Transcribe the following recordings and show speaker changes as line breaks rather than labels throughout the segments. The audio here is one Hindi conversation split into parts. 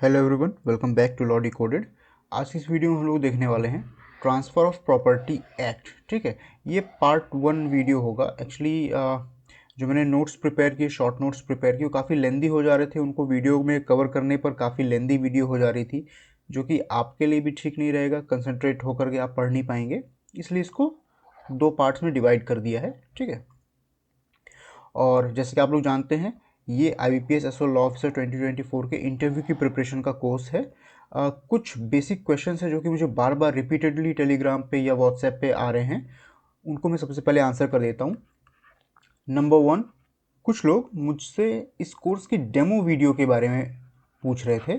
Hello everyone, welcome back to law decoded. आज की इस वीडियो में हम लोग देखने वाले हैं ट्रांसफ़र ऑफ प्रॉपर्टी एक्ट। ठीक है, ये पार्ट 1 वीडियो होगा। एक्चुअली जो मैंने नोट्स प्रिपेयर किए, शॉर्ट नोट्स प्रिपेयर किए, वो काफ़ी लेंदी हो जा रहे थे। उनको वीडियो में कवर करने पर काफ़ी लेंदी वीडियो हो जा रही थी, जो कि आपके लिए भी ठीक नहीं रहेगा। कंसंट्रेट होकर के आप पढ़ नहीं पाएंगे, इसलिए इसको 2 पार्ट्स में डिवाइड कर दिया है। ठीक है, और जैसे कि आप लोग जानते हैं, ये IBPS एसओ लॉ ऑफिसर 2024 के इंटरव्यू की प्रिपरेशन का कोर्स है। कुछ बेसिक क्वेश्चंस हैं जो कि मुझे बार बार रिपीटेडली टेलीग्राम पे या व्हाट्सएप पे आ रहे हैं, उनको मैं सबसे पहले आंसर कर देता हूँ। नंबर 1, कुछ लोग मुझसे इस कोर्स की डेमो वीडियो के बारे में पूछ रहे थे।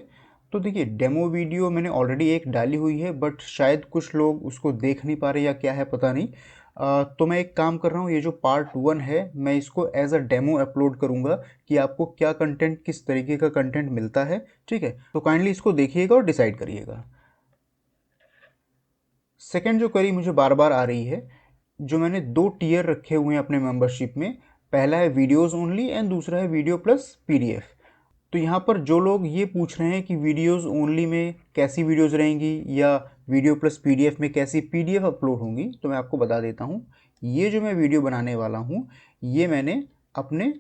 तो देखिए, डेमो वीडियो मैंने ऑलरेडी एक डाली हुई है, बट शायद कुछ लोग उसको देख नहीं पा रहे या क्या है पता नहीं। तो मैं एक काम कर रहा हूँ, ये जो पार्ट 1 है मैं इसको एज अ डेमो अपलोड करूँगा कि आपको क्या कंटेंट, किस तरीके का कंटेंट मिलता है। ठीक है, तो काइंडली इसको देखिएगा और डिसाइड करिएगा। सेकेंड जो क्वेरी मुझे बार बार आ रही है, जो मैंने 2 टियर रखे हुए हैं अपने मेंबरशिप में, पहला है वीडियोज़ ओनली एंड दूसरा है वीडियो प्लस PDF। तो यहाँ पर जो लोग ये पूछ रहे हैं कि वीडियोस ओनली में कैसी वीडियोस रहेंगी या वीडियो प्लस PDF में कैसी PDF अपलोड होंगी, तो मैं आपको बता देता हूँ, ये जो मैं वीडियो बनाने वाला हूँ, ये मैंने अपने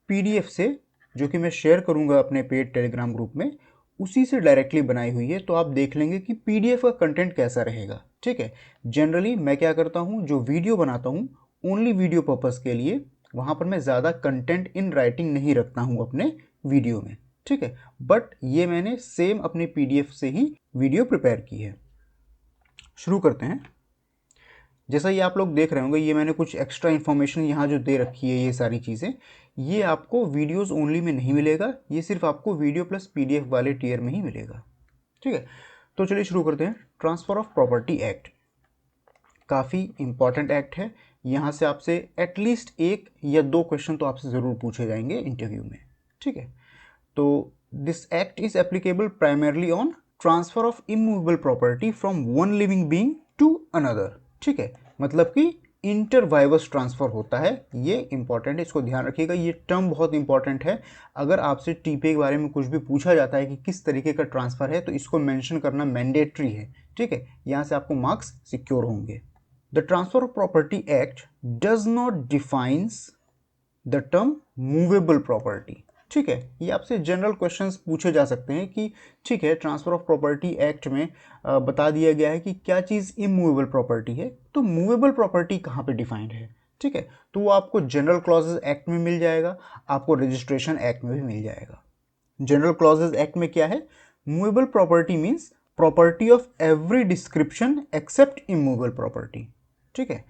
PDF से, जो कि मैं शेयर करूँगा अपने पेड टेलीग्राम ग्रुप में, उसी से डायरेक्टली बनाई हुई है। तो आप देख लेंगे कि PDF का कंटेंट कैसा रहेगा। ठीक है, जनरली मैं क्या करता हूँ, जो वीडियो बनाता हूँ ओनली वीडियो पर्पज़ के लिए, वहाँ पर मैं ज़्यादा कंटेंट इन राइटिंग नहीं रखता हूँ अपने वीडियो में। ठीक है, बट ये मैंने सेम अपने PDF से ही वीडियो प्रिपेयर की है। शुरू करते हैं। जैसा ये आप लोग देख रहे होंगे, ये मैंने कुछ एक्स्ट्रा इन्फॉर्मेशन यहाँ जो दे रखी है, ये सारी चीज़ें, ये आपको वीडियोस ओनली में नहीं मिलेगा, ये सिर्फ आपको वीडियो प्लस PDF वाले टियर में ही मिलेगा। ठीक है, तो चलिए शुरू करते हैं। ट्रांसफ़र ऑफ प्रॉपर्टी एक्ट काफ़ी इंपॉर्टेंट एक्ट है। यहाँ से आपसे एटलीस्ट 1 या 2 क्वेश्चन तो आपसे ज़रूर पूछे जाएंगे इंटरव्यू में। ठीक है, तो this act is applicable primarily on transfer of immovable property from one living being to another. ठीक है, मतलब कि इंटर वाइवस ट्रांसफर होता है। ये इंपॉर्टेंट है, इसको ध्यान रखिएगा, ये टर्म बहुत इंपॉर्टेंट है। अगर आपसे टीपीए के बारे में कुछ भी पूछा जाता है कि किस तरीके का ट्रांसफर है, तो इसको मेंशन करना मैंडेटरी है। ठीक है, यहाँ से आपको मार्क्स सिक्योर होंगे। The transfer of property act does not defines the term movable property. ठीक है, ये आपसे जनरल क्वेश्चंस पूछे जा सकते हैं कि ठीक है, ट्रांसफर ऑफ प्रॉपर्टी एक्ट में बता दिया गया है कि क्या चीज़ इमूवेबल प्रॉपर्टी है, तो मूवेबल प्रॉपर्टी कहाँ पे डिफाइंड है। ठीक है, तो वो आपको जनरल क्लॉजेज एक्ट में मिल जाएगा, आपको रजिस्ट्रेशन एक्ट में भी मिल जाएगा। जनरल क्लॉजेज एक्ट में क्या है, movable property means property of every description except immovable property. ठीक है,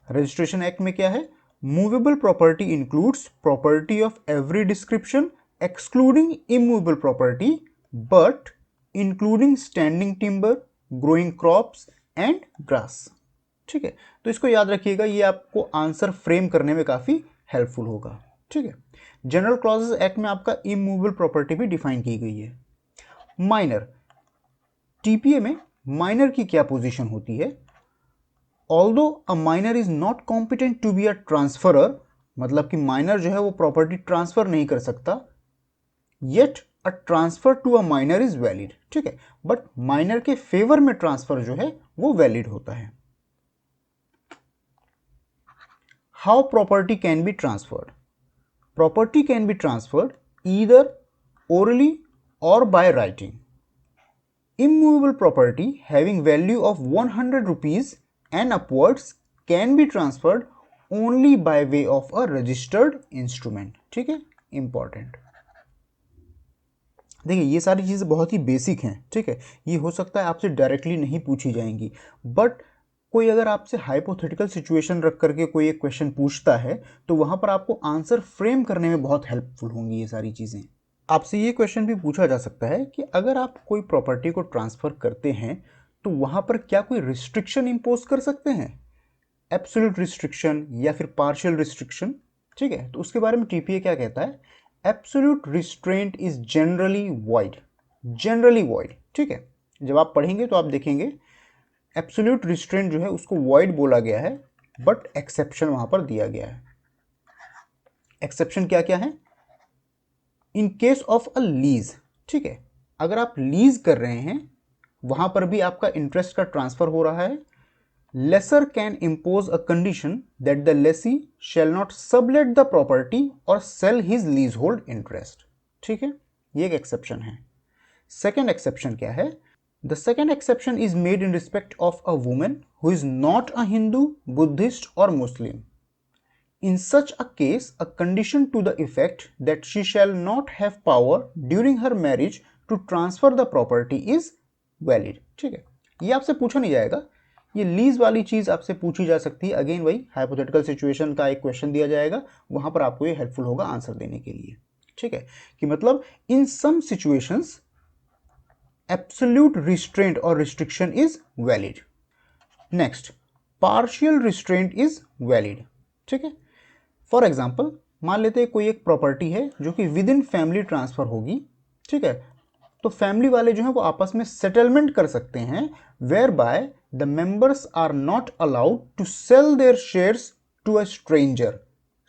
रजिस्ट्रेशन एक्ट में क्या है, movable property includes property of every description excluding immovable property but including standing timber, growing crops and grass. ठीक है, तो इसको याद रखिएगा, ये आपको आंसर फ्रेम करने में काफ़ी हेल्पफुल होगा। ठीक है, जनरल क्लॉजेस एक्ट में आपका इमूवेबल प्रॉपर्टी भी डिफाइन की गई है। माइनर, टीपीए में माइनर की क्या पोजीशन होती है। Although a minor is not competent to be a transferor, मतलब कि माइनर जो है वो प्रॉपर्टी ट्रांसफर नहीं कर सकता, yet a transfer to a minor is valid. ठीक है, बट माइनर के फेवर में ट्रांसफर जो है वो वैलिड होता है। How property can be transferred, property can be transferred either orally or by writing. Immovable property having value of 100 rupees and upwards can be transferred only by way of a registered instrument. ठीक है, इंपॉर्टेंट। देखिए, ये सारी चीज़ें बहुत ही बेसिक हैं। ठीक है, ये हो सकता है आपसे डायरेक्टली नहीं पूछी जाएंगी, बट कोई अगर आपसे हाइपोथेटिकल सिचुएशन रख करके कोई एक क्वेश्चन पूछता है, तो वहाँ पर आपको आंसर फ्रेम करने में बहुत हेल्पफुल होंगी ये सारी चीज़ें। आपसे ये क्वेश्चन भी पूछा जा सकता है कि अगर आप कोई प्रॉपर्टी को ट्रांसफ़र करते हैं, तो वहाँ पर क्या कोई रिस्ट्रिक्शन इम्पोज कर सकते हैं, एब्सोल्यूट रिस्ट्रिक्शन या फिर पार्शियल रिस्ट्रिक्शन। ठीक है, तो उसके बारे में टीपीए क्या कहता है, absolute restraint is generally void, generally void. ठीक है, जब आप पढ़ेंगे तो आप देखेंगे एब्सोल्यूट रिस्ट्रेंट जो है उसको वॉइड बोला गया है, बट एक्सेप्शन वहाँ पर दिया गया है। एक्सेप्शन क्या क्या है, इन केस ऑफ अ लीज। ठीक है, अगर आप लीज कर रहे हैं वहां पर भी आपका इंटरेस्ट का ट्रांसफर हो रहा है। Lessor can impose a condition that the lessee shall not sublet the property or sell his leasehold interest. ठीक है, ये एक एक्सेप्शन है। सेकेंड एक्सेप्शन क्या है? The second exception is made in respect of a woman who is not a Hindu, Buddhist और मुस्लिम। In such a case, a condition to the effect that she shall not have power during her marriage to transfer the property is valid। ठीक है, ये आपसे पूछा नहीं जाएगा, ये लीज वाली चीज आपसे पूछी जा सकती है। अगेन वही हाइपोथेटिकल सिचुएशन का एक क्वेश्चन दिया जाएगा, वहां पर आपको ये हेल्पफुल होगा आंसर देने के लिए। ठीक है, कि मतलब इन सम सिचुएशंस एब्सोल्यूट रिस्ट्रेंट और restriction is valid. Next, partial restraint is valid. ठीक है, फॉर एग्जाम्पल मान लेते हैं कोई एक प्रॉपर्टी है जो कि विद इन फैमिली ट्रांसफर होगी। ठीक है, तो फैमिली वाले जो है वो आपस में सेटलमेंट कर सकते हैं, whereby the members are not allowed to sell their shares to a stranger.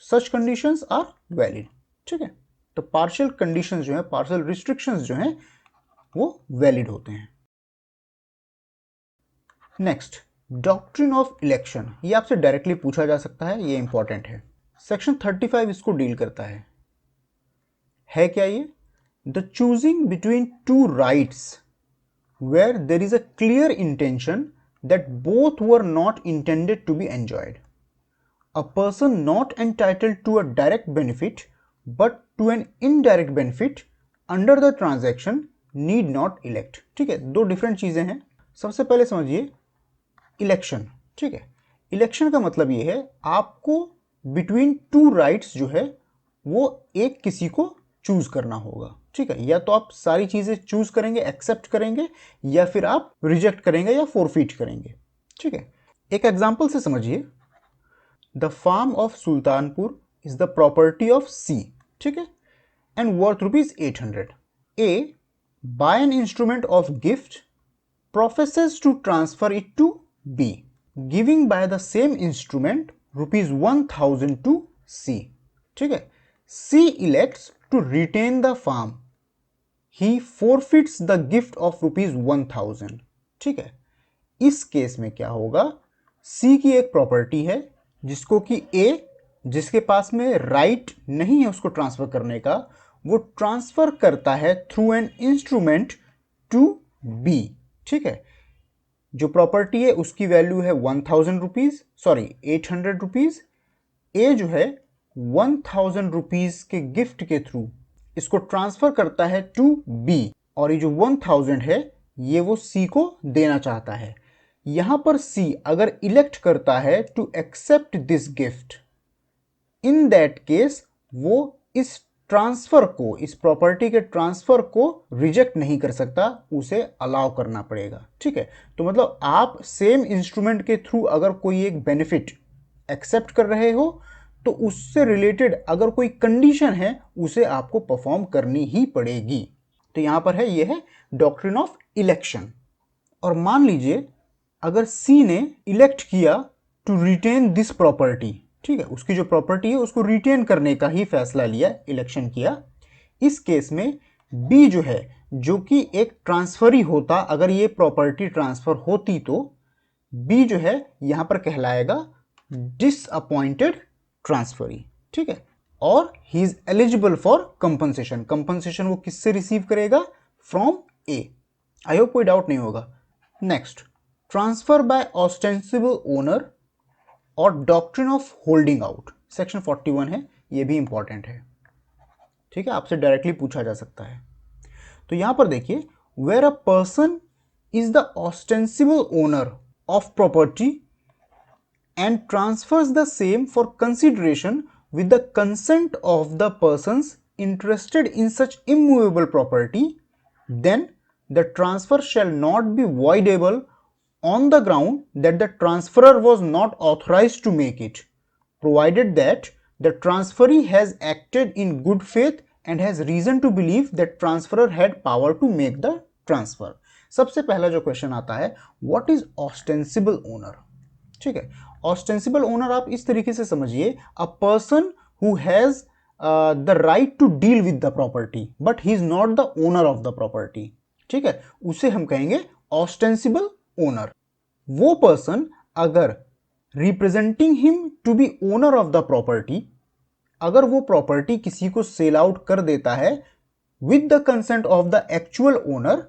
Such conditions are valid. ठीक है, तो पार्शियल कंडीशंस जो है, पार्शियल रिस्ट्रिक्शंस जो हैं वो वैलिड होते हैं। नेक्स्ट, डॉक्ट्रिन ऑफ इलेक्शन, ये आपसे डायरेक्टली पूछा जा सकता है, ये इंपॉर्टेंट है। सेक्शन 35 इसको डील करता है क्या ये? The choosing between two rights where there is a clear intention that both were not intended to be enjoyed. A person not entitled to a direct benefit but to an indirect benefit under the transaction need not elect. ठीक है, दो डिफरेंट चीजें हैं। सबसे पहले समझिए इलेक्शन। ठीक है, इलेक्शन का मतलब ये है आपको बिटवीन टू राइट्स जो है वो एक किसी को चूज करना होगा। ठीक है, या तो आप सारी चीजें चूज करेंगे, एक्सेप्ट करेंगे, या फिर आप रिजेक्ट करेंगे या फोरफीट करेंगे। ठीक है, एक एग्जांपल से समझिए, the farm of Sultanpur is the property of C. ठीक है, and worth ₹800। A by an instrument of gift professes to transfer it to B, giving by the same instrument ₹1000 to C। ठीक है, C elects to retain the farm, he forfeits the gift of ₹1000। ठीक है, इस केस में क्या होगा? C की एक प्रॉपर्टी है जिसको कि A, जिसके पास में राइट नहीं है उसको ट्रांसफर करने का, वो ट्रांसफर करता है through an instrument to B। ठीक है, जो प्रॉपर्टी है उसकी वैल्यू है ₹800। ए जो है ₹1000 के गिफ्ट के थ्रू इसको ट्रांसफर करता है टू बी, और ये जो 1000 है ये वो सी को देना चाहता है। यहां पर सी अगर इलेक्ट करता है to accept this gift, in that case वो इस ट्रांसफर को, इस प्रॉपर्टी के ट्रांसफर को रिजेक्ट नहीं कर सकता, उसे अलाउ करना पड़ेगा। ठीक है, तो मतलब आप सेम इंस्ट्रूमेंट के थ्रू अगर कोई एक बेनिफिट एक्सेप्ट कर रहे हो तो उससे रिलेटेड अगर कोई कंडीशन है उसे आपको परफॉर्म करनी ही पड़ेगी। तो यहां पर है, ये है डॉक्ट्रिन ऑफ इलेक्शन। और मान लीजिए अगर सी ने इलेक्ट किया टू रिटेन दिस प्रॉपर्टी, ठीक है, उसकी जो प्रॉपर्टी है उसको रिटेन करने का ही फैसला लिया, इलेक्शन किया। इस केस में बी जो है, जो कि एक ट्रांसफरी होता, अगर ये प्रॉपर्टी ट्रांसफर होती तो बी जो है यहां पर कहलाएगा डिसअपॉइंटेड ट्रांसफरी। ठीक है, और he is eligible for compensation. Compensation वो किससे रिसीव करेगा? From A. आई होप कोई डाउट नहीं होगा। Next, transfer by ostensible owner or doctrine of holding out, section 41 है, ये भी इंपॉर्टेंट है। ठीक है, आपसे डायरेक्टली पूछा जा सकता है। तो यहां पर देखिए, where a person is the ostensible owner of property and transfers the same for consideration with the consent of the persons interested in such immovable property, then the transfer shall not be voidable on the ground that the transferor was not authorized to make it, provided that the transferee has acted in good faith and has reason to believe that transferor had power to make the transfer। सबसे पहला जो क्वेश्चन आता है, what is ostensible owner? ठीक है, ostensible owner आप इस तरीके से समझिए, a person who has the right to deal with the property but he is not the owner of the property। ठीक है, उसे हम कहेंगे ऑस्टेंसिबल ओनर। वो पर्सन अगर representing him to be owner of the property, अगर वो प्रॉपर्टी किसी को सेल आउट कर देता है with the consent of the actual owner,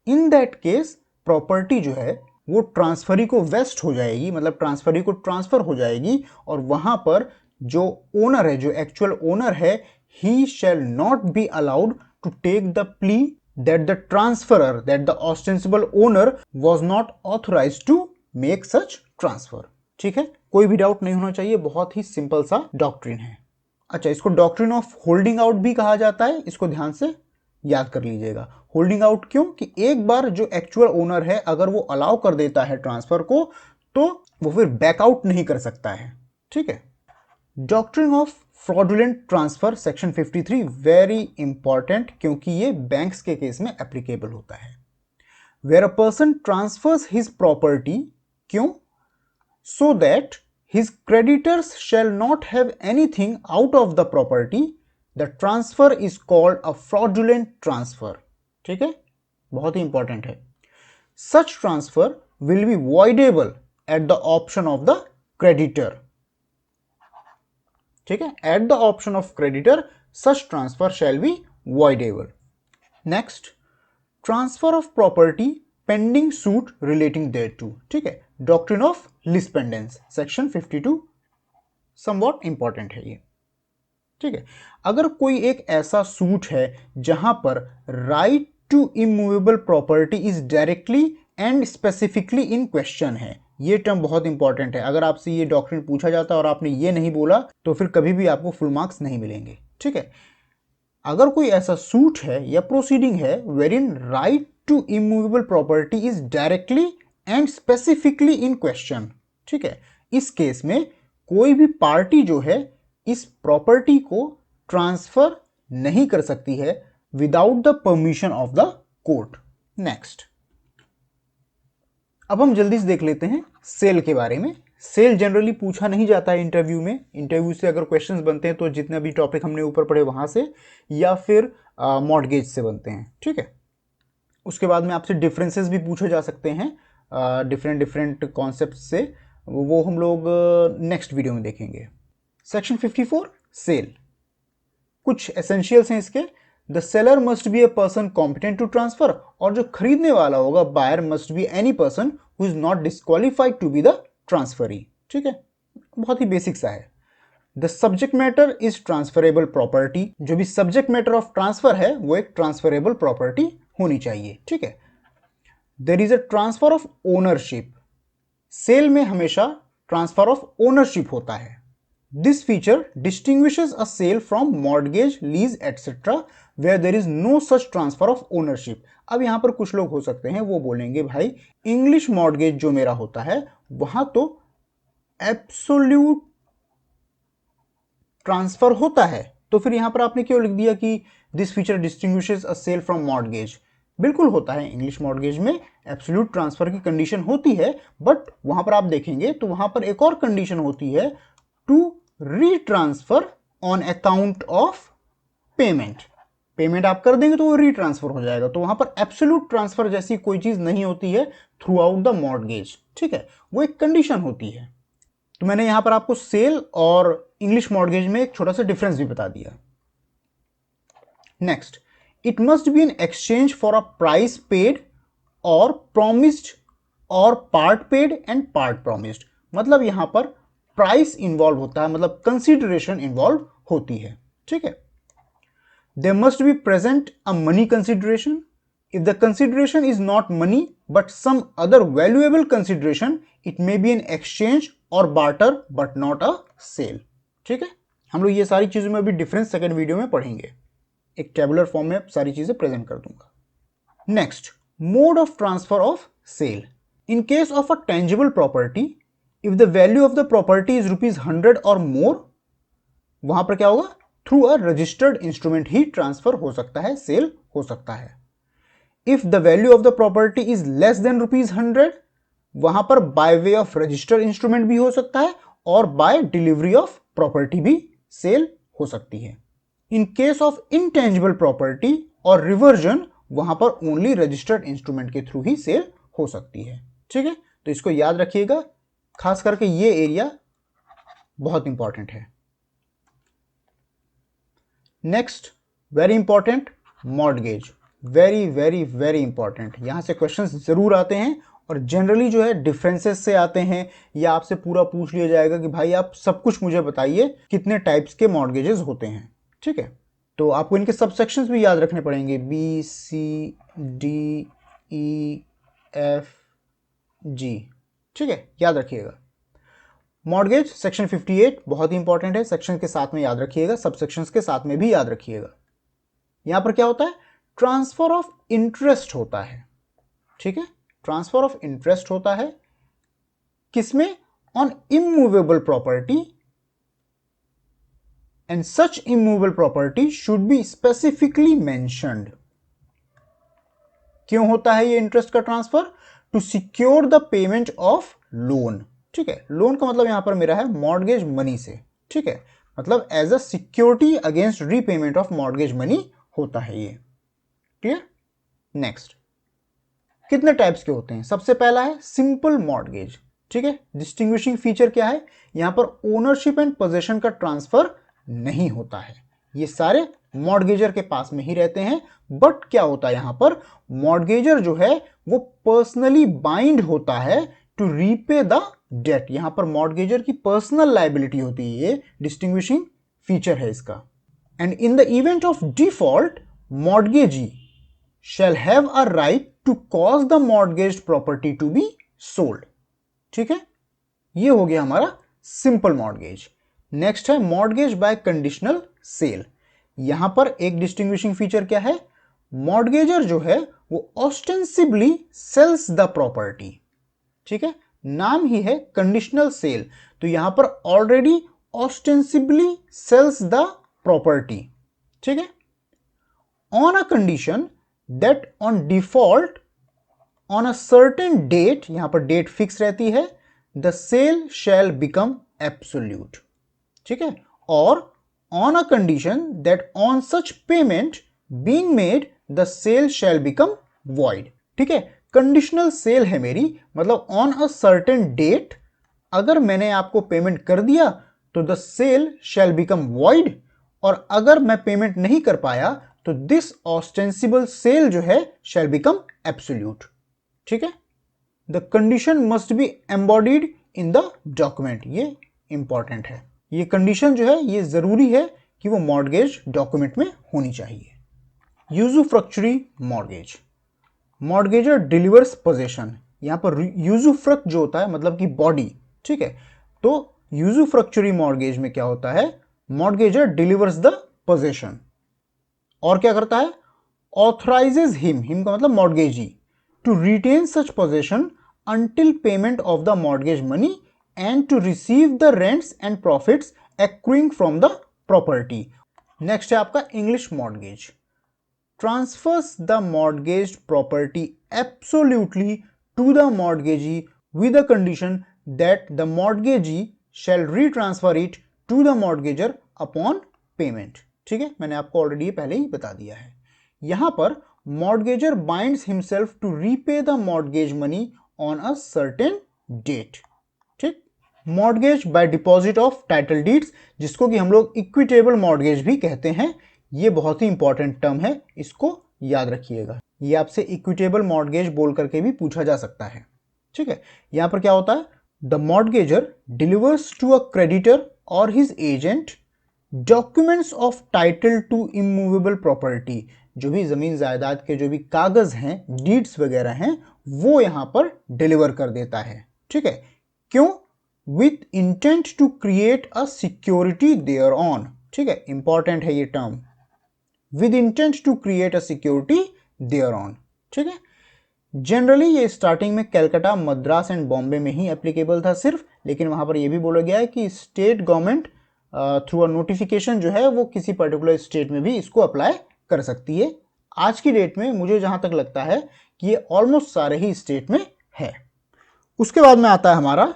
in that case property जो है वो ट्रांसफरी को वेस्ट हो जाएगी, मतलब ट्रांसफरी को ट्रांसफर हो जाएगी, और वहां पर जो ओनर है, जो एक्चुअल ओनर है, he shall not be allowed to take the plea that the transferor, that the ostensible owner was not authorised to make such transfer. ठीक है, कोई भी डाउट नहीं होना चाहिए, बहुत ही सिंपल सा डॉक्ट्रिन है। अच्छा, इसको डॉक्ट्रिन ऑफ होल्डिंग आउट भी कहा जाता है, इसको ध्यान से याद कर लीजिएगा। होल्डिंग आउट क्यों? कि एक बार जो एक्चुअल ओनर है अगर वो अलाउ कर देता है ट्रांसफर को, तो वो फिर बैकआउट नहीं कर सकता है। ठीक है, doctrine of fraudulent transfer section 53 very important, क्योंकि ये बैंक्स के केस में एप्लीकेबल होता है। Where a person transfers his property, क्यों? So that his creditors shall not have anything out of the property, the transfer is called a fraudulent transfer। ठीक है, बहुत ही इंपॉर्टेंट है। Such transfer will be voidable at the option of the creditor। ठीक है, at the option of creditor such transfer shall be voidable। Next, transfer of property pending suit relating thereto। ठीक है, doctrine of lis pendens section 52 somewhat important है ये। ठीक है, अगर कोई एक ऐसा सूट है जहां पर right to immovable property is directly and specifically in question है, ये टर्म बहुत इंपॉर्टेंट है। अगर आपसे ये डॉक्ट्रिन पूछा जाता है और आपने ये नहीं बोला तो फिर कभी भी आपको फुल मार्क्स नहीं मिलेंगे। ठीक है, अगर कोई ऐसा सूट है या प्रोसीडिंग है wherein right to immovable property is directly and specifically in question, ठीक है, इस केस में कोई भी पार्टी जो है इस प्रॉपर्टी को ट्रांसफर नहीं कर सकती है without the permission of the court. Next, अब हम जल्दी से देख लेते हैं सेल के बारे में। सेल जनरली पूछा नहीं जाता है इंटरव्यू में। इंटरव्यू से अगर क्वेश्चंस बनते हैं तो जितने भी टॉपिक हमने ऊपर पढ़े वहां से, या फिर मॉर्टगेज से बनते हैं। ठीक है, उसके बाद में आपसे डिफरेंसेस भी पूछे जा सकते हैं डिफरेंट कॉन्सेप्ट से, वो हम लोग नेक्स्ट वीडियो में देखेंगे। सेक्शन 54 सेल, कुछ एसेंशियल्स हैं इसके। The seller must be a person competent to transfer, और जो खरीदने वाला होगा buyer must be any person who is not disqualified to be the transferee. ठीक है, बहुत ही बेसिक सा है। The subject matter is transferable property, जो भी सब्जेक्ट मैटर ऑफ ट्रांसफर है वो एक ट्रांसफरेबल प्रॉपर्टी होनी चाहिए। ठीक है, there is a transfer of ownership, sale में हमेशा ट्रांसफर ऑफ ओनरशिप होता है। This feature distinguishes a sale from mortgage, lease etcetera where there is no such transfer of ownership. अब यहां पर कुछ लोग हो सकते हैं वो बोलेंगे भाई इंग्लिश मॉर्टगेज जो मेरा होता है वहां तो एब्सोल्यूट ट्रांसफर होता है, तो फिर यहां पर आपने क्यों लिख दिया कि this feature distinguishes a sale from mortgage? बिल्कुल होता है, इंग्लिश मॉर्टगेज में एब्सोल्यूट ट्रांसफर की कंडीशन होती है, बट वहां पर आप देखेंगे तो वहां पर एक और कंडीशन होती है, to retransfer on account of payment. Payment आप कर देंगे तो वो रीट्रांसफर हो जाएगा, तो वहां पर एब्सोल्यूट ट्रांसफर जैसी कोई चीज नहीं होती है थ्रू आउट द मॉर्टगेज। ठीक है, वो एक कंडीशन होती है। तो मैंने यहां पर आपको सेल और इंग्लिश मॉर्टगेज में एक छोटा सा डिफरेंस भी बता दिया। Next, it must be an exchange for a price paid और प्रोमिस्ड और part paid and part promised, मतलब यहां पर प्राइस इंवॉल्व होता है, मतलब कंसीडरेशन इंवॉल्व होती है। ठीक है, there must be present a money consideration. If the consideration is not money but some other valuable consideration, it may be an exchange or barter but not a sale. ठीक है, हम लोग ये सारी चीजों में भी डिफरेंस सेकंड वीडियो में पढ़ेंगे, एक टेबुलर फॉर्म में सारी चीजें प्रेजेंट कर दूंगा। Next, mode of transfer of sale. In case of a tangible property, if the value of the property is ₹100 और मोर, वहां पर क्या होगा? थ्रू अ रजिस्टर्ड इंस्ट्रूमेंट ही ट्रांसफर हो सकता है, सेल हो सकता है। If the value of the property is less than ₹100, वहां पर by way of registered instrument भी हो सकता है और बाय डिलीवरी ऑफ प्रॉपर्टी भी सेल हो सकती है। इन केस ऑफ इंटेंजिबल प्रॉपर्टी और रिवर्जन, वहां पर ओनली रजिस्टर्ड इंस्ट्रूमेंट के थ्रू ही सेल हो सकती है। ठीक है, तो इसको याद रखिएगा, खास करके ये एरिया बहुत इंपॉर्टेंट है। Next very important, mortgage, very very very important. यहां से क्वेश्चंस जरूर आते हैं और जनरली जो है डिफरेंसेस से आते हैं, या आपसे पूरा पूछ लिया जाएगा कि भाई आप सब कुछ मुझे बताइए कितने टाइप्स के मॉर्टगेजेस होते हैं। ठीक है, तो आपको इनके सबसेक्शंस भी याद रखने पड़ेंगे, B C D E F G. ठीक है, याद रखिएगा। मॉर्टगेज सेक्शन 58 बहुत ही इंपॉर्टेंट है, सेक्शन के साथ में याद रखिएगा, सब सेक्शंस के साथ में भी याद रखिएगा। यहां पर क्या होता है, ट्रांसफर ऑफ इंटरेस्ट होता है। ठीक है, ट्रांसफर ऑफ इंटरेस्ट होता है किसमें, on immovable property, and such immovable property should be specifically mentioned. क्यों होता है ये इंटरेस्ट का ट्रांसफर, to secure the payment of loan. ठीक है, लोन का मतलब यहां पर मेरा है मॉर्टगेज मनी से। ठीक है, मतलब as a security against repayment of mortgage money होता है ये। क्लियर। नेक्स्ट, कितने टाइप्स के होते हैं, सबसे पहला है सिंपल मॉर्टगेज। ठीक है, डिस्टिंग्विशिंग फीचर क्या है, यहां पर ओनरशिप एंड पोजेशन का ट्रांसफर नहीं होता है, ये सारे मॉर्टगेजर के पास में ही रहते हैं। बट क्या होता है यहां पर, मॉर्टगेजर जो है वो पर्सनली बाइंड होता है टू रीपे द डेट। यहां पर मॉर्टगेजर की पर्सनल लायबिलिटी होती है, ये डिस्टिंग्विशिंग फीचर है इसका। And in the event of default, mortgagee shall have a right to cause the mortgaged property to be sold। ठीक है, ये हो गया हमारा सिंपल मॉर्टगेज। नेक्स्ट है मॉर्टगेज बाय कंडीशनल सेल। यहां पर एक डिस्टिंग्विशिंग फीचर क्या है, मॉर्टगेजर जो है वो ऑस्टेंसिबली सेल्स द प्रॉपर्टी। ठीक है, नाम ही है कंडीशनल सेल, तो यहां पर already ostensibly sells the property. ठीक है, on a condition that on default on a certain date, यहां पर डेट फिक्स रहती है, the sale shall become absolute। ठीक है, और on a condition that on such payment being made the sale shall become void। ठीक है, कंडीशनल सेल है मेरी, मतलब ऑन अ सर्टेन डेट अगर मैंने आपको पेमेंट कर दिया तो the sale shall become void, और अगर मैं पेमेंट नहीं कर पाया तो दिस ऑस्टेंसिबल सेल जो है शैल बिकम एब्सोल्यूट। ठीक है, the condition must be embodied in the document, ये इंपॉर्टेंट है, ये कंडीशन जो है ये जरूरी है कि वो मॉर्टगेज डॉक्यूमेंट में होनी चाहिए। यूजुफ्रक्चुरी मॉर्टगेज, मॉर्टगेजर डिलीवर्स पोजेशन। यहां पर यूजुफ्रक्ट जो होता है मतलब कि बॉडी। ठीक है, तो यूजुफ्रक्चुरी मॉर्टगेज में क्या होता है, मॉर्टगेजर डिलीवर्स द पोजेशन, और क्या करता है, ऑथराइजेज हिम का मतलब mortgagee, to retain such possession until payment of the mortgage money and to receive the rents and profits accruing from the property. Next है आपका English mortgage, transfers the mortgaged property absolutely to the mortgagee with a condition that the mortgagee shall retransfer it to the mortgagor upon payment. ठीक है, मैंने आपको ऑलरेडी पहले ही बता दिया है। यहां पर mortgagor binds himself to repay the mortgage money on a certain date. ठीक, mortgage by deposit of title deeds, जिसको कि हम लोग इक्विटेबल मॉर्टगेज भी कहते हैं, ये बहुत ही इंपॉर्टेंट टर्म है, इसको याद रखिएगा। ये आपसे इक्विटेबल मॉर्टगेज बोल करके भी पूछा जा सकता है। ठीक है, यहां पर क्या होता है, the mortgagor delivers to a creditor or his agent documents of title to immovable property, जो भी जमीन जायदाद के जो भी कागज हैं, डीड्स वगैरह हैं, वो यहां पर डिलीवर कर देता है। ठीक है, क्यों, with intent to create a security thereon. ठीक है, इंपॉर्टेंट है ये term, with intent to create a security thereon. ठीक है, जनरली ये स्टार्टिंग में कलकत्ता, मद्रास एंड बॉम्बे में ही एप्लीकेबल था सिर्फ, लेकिन वहां पर यह भी बोला गया है कि state government through a notification जो है वो किसी पर्टिकुलर स्टेट में भी इसको अप्लाई कर सकती है। आज की डेट में मुझे जहां तक लगता है कि ये ऑलमोस्ट सारे ही स्टेट में है। उसके बाद में आता है हमारा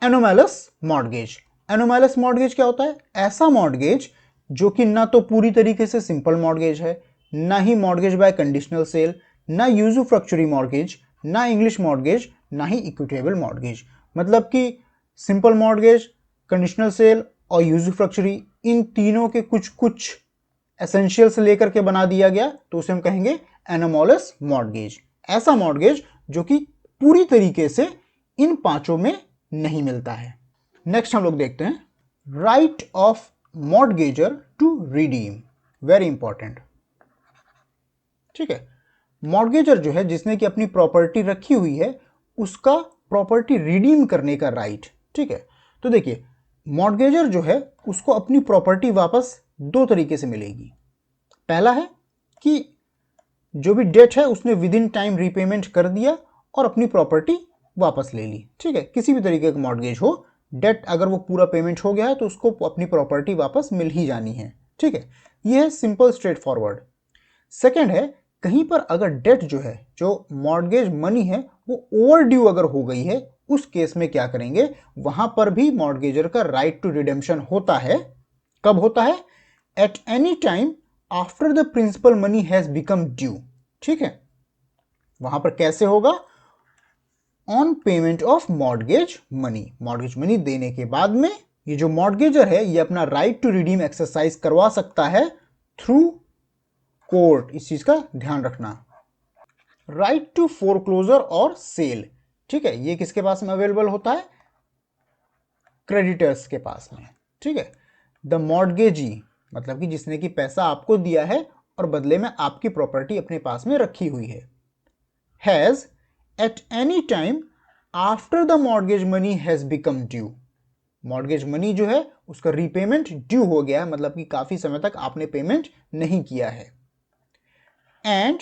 एनोमैलस मॉर्टगेज। एनोमैलस मॉर्टगेज क्या होता है, ऐसा मॉर्टगेज जो कि ना तो पूरी तरीके से सिंपल मॉर्टगेज है, ना ही मॉर्गेज बाय कंडीशनल सेल, ना यूजुफ्रक्चुअरी मॉर्गेज, ना इंग्लिश मॉर्गेज, ना ही इक्विटेबल मॉर्गेज। मतलब कि सिंपल मॉर्गेज, कंडीशनल सेल और यूजुफ्रक्चुअरी, इन तीनों के कुछ कुछ एसेंशियल्स लेकर के बना दिया गया, तो उसे हम कहेंगे एनोमोलस मॉर्गेज। ऐसा मॉर्गेज जो कि पूरी तरीके से इन पांचों में नहीं मिलता है। नेक्स्ट हम लोग देखते हैं right of mortgagor to redeem, very important. ठीक है, मॉर्गेजर जो है, जिसने कि अपनी प्रॉपर्टी रखी हुई है, उसका प्रॉपर्टी रिडीम करने का राइट। ठीक है, तो देखिए मॉर्गेजर जो है उसको अपनी प्रॉपर्टी वापस दो तरीके से मिलेगी। पहला है कि जो भी डेट है उसने विद इन टाइम रीपेमेंट कर दिया और अपनी प्रॉपर्टी वापस ले ली। ठीक है, किसी भी तरीके का मॉर्गेज हो, डेट अगर वो पूरा पेमेंट हो गया है तो उसको अपनी प्रॉपर्टी वापस मिल ही जानी है। ठीक है, ये है सिंपल स्ट्रेट फॉरवर्ड। सेकेंड है, कहीं पर अगर डेट जो है, जो मॉर्गेज मनी है, वो ओवर ड्यू अगर हो गई है, उस केस में क्या करेंगे, वहां पर भी मॉर्गेजर का राइट टू रिडेम्पशन होता है। कब होता है? At any time after the principal money has become due. ठीक है, वहां पर कैसे होगा? On payment of mortgage money. Mortgage money देने के बाद में ये जो मॉर्गेजर है ये अपना राइट टू रिडीम एक्सरसाइज करवा सकता है थ्रू कोर्ट। इस चीज का ध्यान रखना। राइट टू फोरक्लोजर और सेल, ठीक है, ये किसके पास में अवेलेबल होता है? क्रेडिटर्स के पास में। ठीक है, द मॉर्गेजी, मतलब कि जिसने कि पैसा आपको दिया है और बदले में आपकी प्रॉपर्टी अपने पास में रखी हुई है, has eight any time after the mortgage money has become due. Mortgage money जो है उसका रीपेमेंट ड्यू हो गया है, मतलब कि काफी समय तक आपने पेमेंट नहीं किया है। And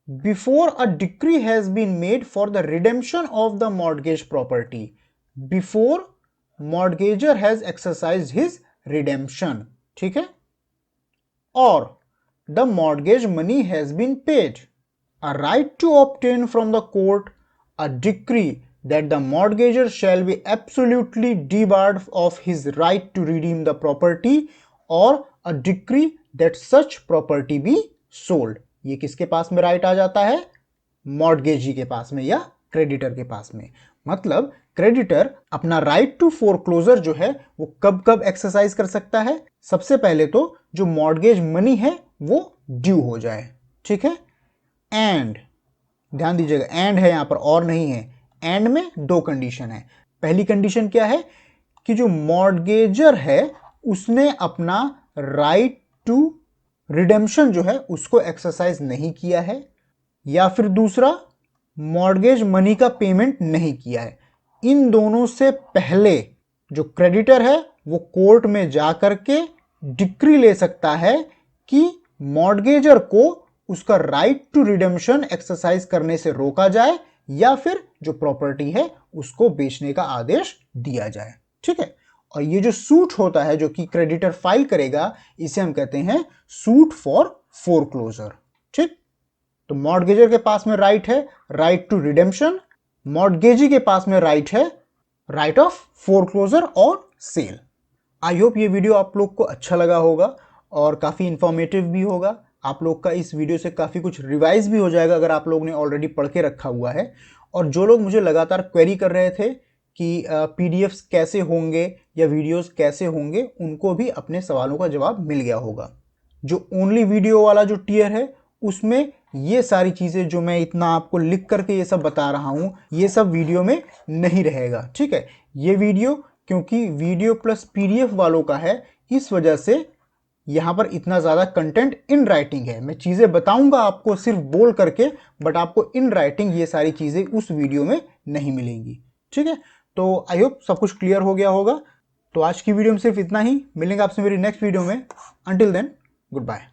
before a decree has been made for the redemption of the mortgage property, before mortgagor has exercised his redemption. ठीक है, और the mortgage money has been paid, a right to obtain from the court a decree that the mortgagor shall be absolutely debarred of his right to redeem the property or a decree that such property be sold। ये किसके पास में राइट आ जाता है? मॉर्गेजी के पास में या क्रेडिटर के पास में। मतलब क्रेडिटर अपना राइट टू फोरक्लोजर जो है वो कब कब एक्सरसाइज कर सकता है? सबसे पहले तो जो मॉर्गेज मनी है वो ड्यू हो जाए। ठीक है, एंड ध्यान दीजिएगा, एंड है यहां पर, और नहीं है। एंड में दो कंडीशन है। पहली कंडीशन क्या है कि जो मॉर्गेजर है उसने अपना राइट टू रिडेम्पशन जो है उसको एक्सरसाइज नहीं किया है, या फिर दूसरा मॉर्गेज मनी का पेमेंट नहीं किया है। इन दोनों से पहले जो क्रेडिटर है वो कोर्ट में जाकर के डिक्री ले सकता है कि मॉर्गेजर को उसका राइट टू रिडेम्पशन एक्सरसाइज करने से रोका जाए या फिर जो प्रॉपर्टी है उसको बेचने का आदेश दिया जाए। ठीक है, और ये जो सूट होता है जो कि क्रेडिटर फाइल करेगा, इसे हम कहते हैं सूट फॉर फोरक्लोजर। ठीक, तो मॉर्गेजर के पास में राइट है राइट टू रिडेम्पशन, मॉर्गेजी के पास में राइट है राइट ऑफ फोरक्लोजर और सेल। आई होप ये वीडियो आप लोग को अच्छा लगा होगा और काफ़ी इंफॉर्मेटिव भी होगा। आप लोग का इस वीडियो से काफ़ी कुछ रिवाइज भी हो जाएगा अगर आप लोग ने ऑलरेडी पढ़ के रखा हुआ है। और जो लोग मुझे लगातार क्वेरी कर रहे थे कि पीडीएफ्स कैसे होंगे या वीडियोस कैसे होंगे, उनको भी अपने सवालों का जवाब मिल गया होगा। जो ओनली वीडियो वाला जो टियर है उसमें ये सारी चीज़ें जो मैं इतना आपको लिख करके ये सब बता रहा हूँ, ये सब वीडियो में नहीं रहेगा। ठीक है, ये वीडियो क्योंकि वीडियो प्लस पीडीएफ वालों का है, इस वजह से यहाँ पर इतना ज़्यादा कंटेंट इन राइटिंग है। मैं चीज़ें बताऊंगा आपको सिर्फ बोल करके, बट आपको इन राइटिंग ये सारी चीज़ें उस वीडियो में नहीं मिलेंगी। ठीक है, तो आई होप सब कुछ क्लियर हो गया होगा। तो आज की वीडियो में सिर्फ इतना ही। मिलेंगे आपसे मेरी नेक्स्ट वीडियो में। Until then, good bye.